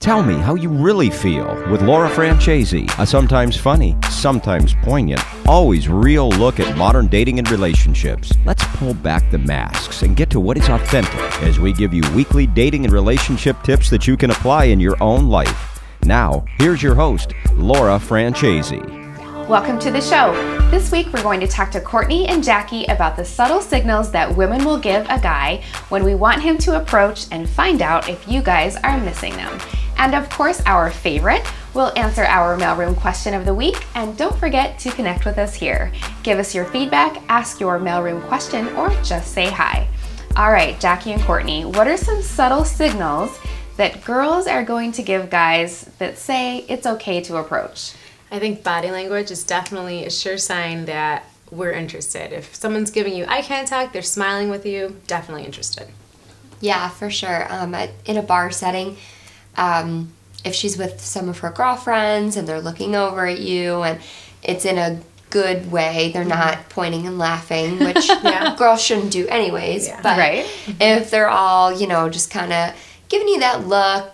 Tell me how you really feel with Laura Francese, a sometimes funny, sometimes poignant, always real look at modern dating and relationships. Let's pull back the masks and get to what is authentic as we give you weekly dating and relationship tips that you can apply in your own life. Now, here's your host, Laura Francese. Welcome to the show. This week we're going to talk to Courtney and Jackie about the subtle signals that women will give a guy when we want him to approach and find out if you guys are missing them. And of course, our favorite, we'll answer our mailroom question of the week. And don't forget to connect with us here. Give us your feedback, ask your mailroom question, or just say hi. All right, Jackie and Courtney, what are some subtle signals that girls are going to give guys that say it's okay to approach? I think body language is definitely a sure sign that we're interested. If someone's giving you eye contact, they're smiling with you, definitely interested. Yeah, for sure. In a bar setting, if she's with some of her girlfriends and they're looking over at you and it's in a good way, they're not pointing and laughing, which girls shouldn't do anyways. Yeah. But right. If they're all, just kind of giving you that look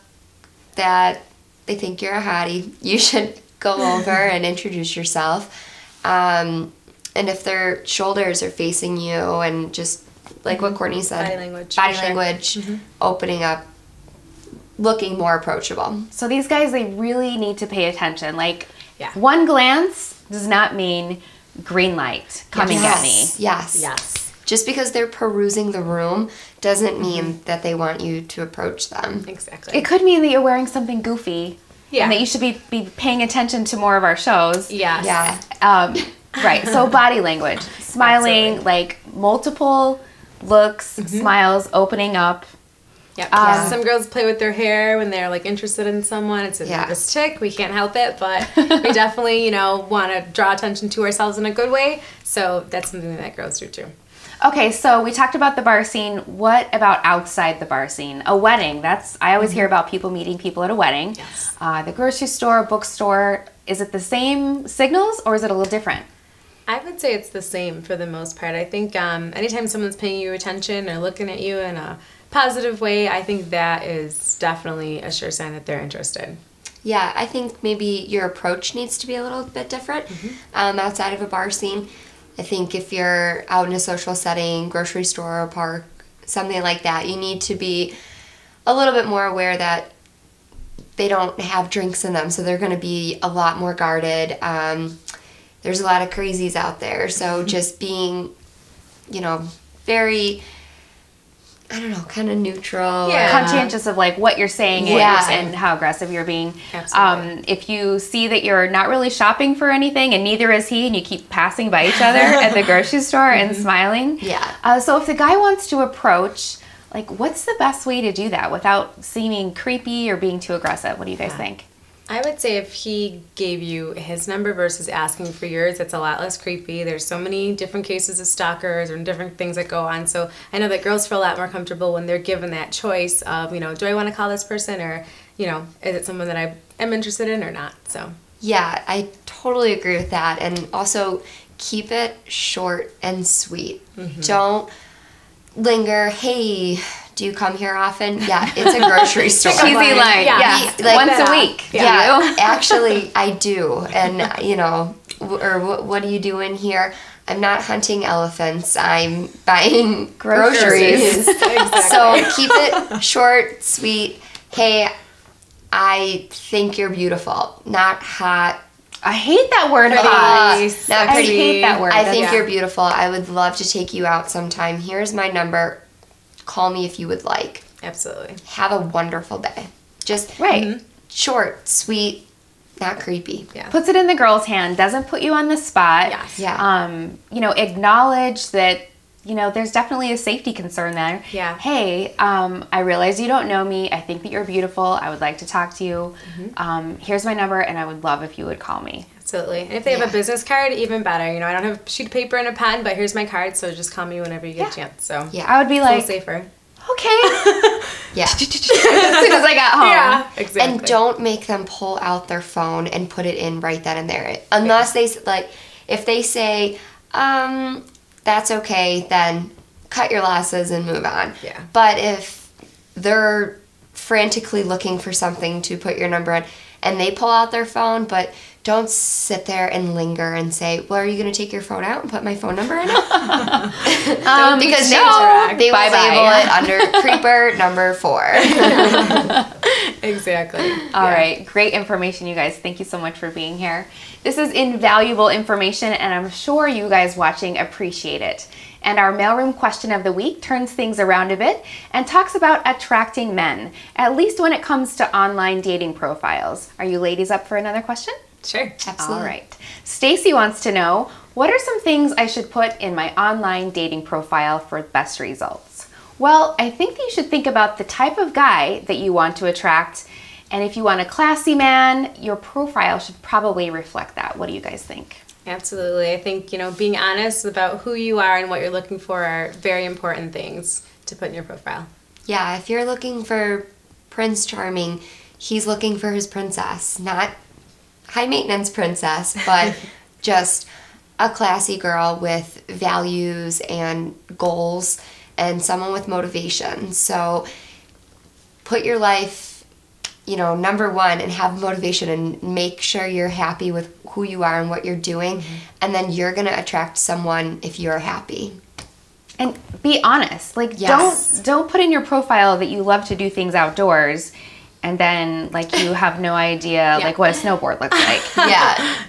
that they think you're a hottie, you should go over and introduce yourself. And if their shoulders are facing you and just like what Courtney said, body language, opening up, looking more approachable. So these guys, they really need to pay attention. Like, one glance does not mean green light, come and get me. Yes. Just because they're perusing the room doesn't mean that they want you to approach them. Exactly. It could mean that you're wearing something goofy. Yeah. And that you should be paying attention to more of our shows. Yes. Yeah. Right. So body language, smiling, Absolutely. like multiple looks, smiles, opening up. Yep. Some girls play with their hair when they're like interested in someone. It's a nervous tick. We can't help it, but we definitely, want to draw attention to ourselves in a good way. So that's something that girls do too. Okay, so we talked about the bar scene. What about outside the bar scene? A wedding. I always hear about people meeting people at a wedding. Yes. The grocery store, bookstore. Is it the same signals or is it a little different? I would say it's the same for the most part. I think anytime someone's paying you attention or looking at you in a positive way, I think that is definitely a sure sign that they're interested. Yeah, I think maybe your approach needs to be a little bit different outside of a bar scene. I think if you're out in a social setting, grocery store, or park, something like that, you need to be a little bit more aware that they don't have drinks in them, so they're going to be a lot more guarded. There's a lot of crazies out there, so just being, very, kind of neutral. Yeah. Conscientious of like what you're saying and how aggressive you're being. Absolutely. If you see that you're not really shopping for anything and neither is he and you keep passing by each other at the grocery store and smiling. Yeah. So if the guy wants to approach, like what's the best way to do that without seeming creepy or being too aggressive? What do you guys think? I would say if he gave you his number versus asking for yours, it's a lot less creepy. There's so many different cases of stalkers and different things that go on. So I know that girls feel a lot more comfortable when they're given that choice of, do I want to call this person or, is it someone that I am interested in or not? So yeah, I totally agree with that. And also keep it short and sweet. Don't linger. Hey, do you come here often? Yeah, it's a grocery store. Cheesy line. Yeah. Once a week. Yeah, actually, I do. And, or what do you do in here? I'm not hunting elephants. I'm buying groceries. Exactly. So keep it short, sweet. Hey, I think you're beautiful. Not hot. I hate that word hot. Not I pretty. hate that word. I think you're beautiful. I would love to take you out sometime. Here's my number. Call me if you would like. Absolutely. Have a wonderful day. Just short, sweet, not creepy. Yeah. Puts it in the girl's hand, doesn't put you on the spot. Yes. Yeah. Acknowledge that, there's definitely a safety concern there. Yeah. Hey, I realize you don't know me. I think that you're beautiful. I would like to talk to you. Here's my number, and I would love if you would call me. Absolutely. And if they have a business card, even better. I don't have a sheet of paper and a pen, but here's my card, so just call me whenever you get a chance. So I would be like, safer. Okay. Yeah. As soon as I got home. Yeah, exactly. And don't make them pull out their phone and put it in right then and there. Unless they, if they say, that's okay, then cut your losses and move on. Yeah. But if they're frantically looking for something to put your number in, and they pull out their phone, but don't sit there and linger and say, well, are you going to take your phone out and put my phone number in it? Because no, they will label it under creeper number 4. Exactly. All right. Great information, you guys. Thank you so much for being here. This is invaluable information, and I'm sure you guys watching appreciate it. And our mailroom question of the week turns things around a bit and talks about attracting men, at least when it comes to online dating profiles. Are you ladies up for another question? Sure. Absolutely. All right. Stacy wants to know, what are some things I should put in my online dating profile for best results? Well, I think that you should think about the type of guy that you want to attract. And if you want a classy man, your profile should probably reflect that. What do you guys think? Absolutely. I think, being honest about who you are and what you're looking for are very important things to put in your profile. Yeah, if you're looking for Prince Charming, he's looking for his princess. Not high maintenance princess, but just a classy girl with values and goals and someone with motivation. So put your life, number one, and have motivation and make sure you're happy with who you are and what you're doing. And then you're going to attract someone if you're happy. And be honest. Yes. Don't put in your profile that you love to do things outdoors and then you have no idea what a snowboard looks like.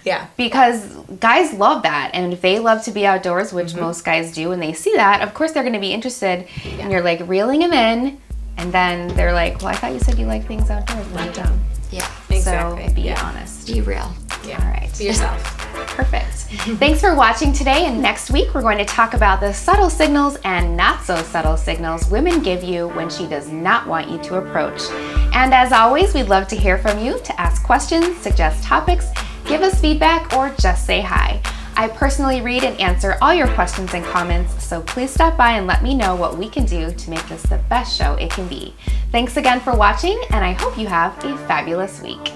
Yeah. Because guys love that, and if they love to be outdoors, which most guys do, and they see that, of course they're going to be interested. Yeah. And you're reeling them in, and then they're like, well, I thought you said you like things outdoors. What you don't? Yeah. Exactly. So be honest. Be real. Yeah. All right. Be yourself. Perfect. Thanks for watching today, and next week we're going to talk about the subtle signals and not so subtle signals women give you when she does not want you to approach. And as always, we'd love to hear from you, to ask questions, suggest topics, give us feedback, or just say hi. I personally read and answer all your questions and comments, so please stop by and let me know what we can do to make this the best show it can be. Thanks again for watching, and I hope you have a fabulous week.